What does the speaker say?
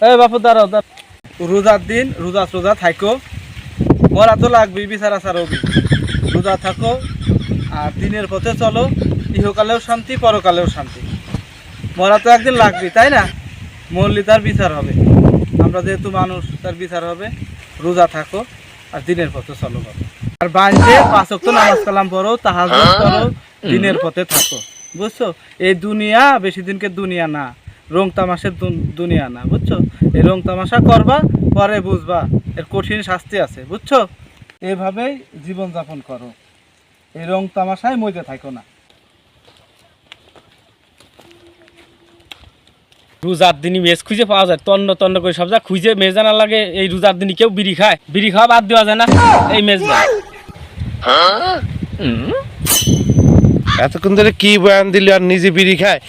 এই বাপু দাঁড়াও রোজার দিন রোজা থাকো, মরা তো লাগবেই, বিচার আচার হবি। রোজা থাকো আর দিনের পথে চলো, ইহকালেও শান্তি পরকালেও শান্তি। মরা তো একদিন লাগবে, তাই না? মরলি তার বিচার হবে। আমরা যেহেতু মানুষ, তার বিচার হবে। রোজা থাকো আর দিনের পথে চলো বাবা। আর বাইরে 5 ওয়াক্ত নামাজ কালাম পড়ো, তাহাজ্জুদ করো, দিনের পথে থাকো। বুঝছো? এই দুনিয়া বেশি দিনকে দুনিয়া না, রং তামাশার দুনিয়া না। বুঝছো? এই রং তামাশা করবা, পরে বুঝবা এর কঠিন শাস্তি আছে। বুঝছো? এভাবেই জীবনযাপন করো, এই রং তামাশায় মধ্যে থাকো না। রোজার দিনই মেজ খুঁজে পাওয়া যায়, তন্ন তন্ন করে সব যা খুঁজে মেজ জানা লাগে। এই রোজার দিনই কেউ বিড়ি খায়? বিড়ি খাওয়া বাদ দেওয়া যায় না এই মেজ। এতক্ষণ ধরে কি বয়ান দিলি আর নিজে বিড়ি খায়?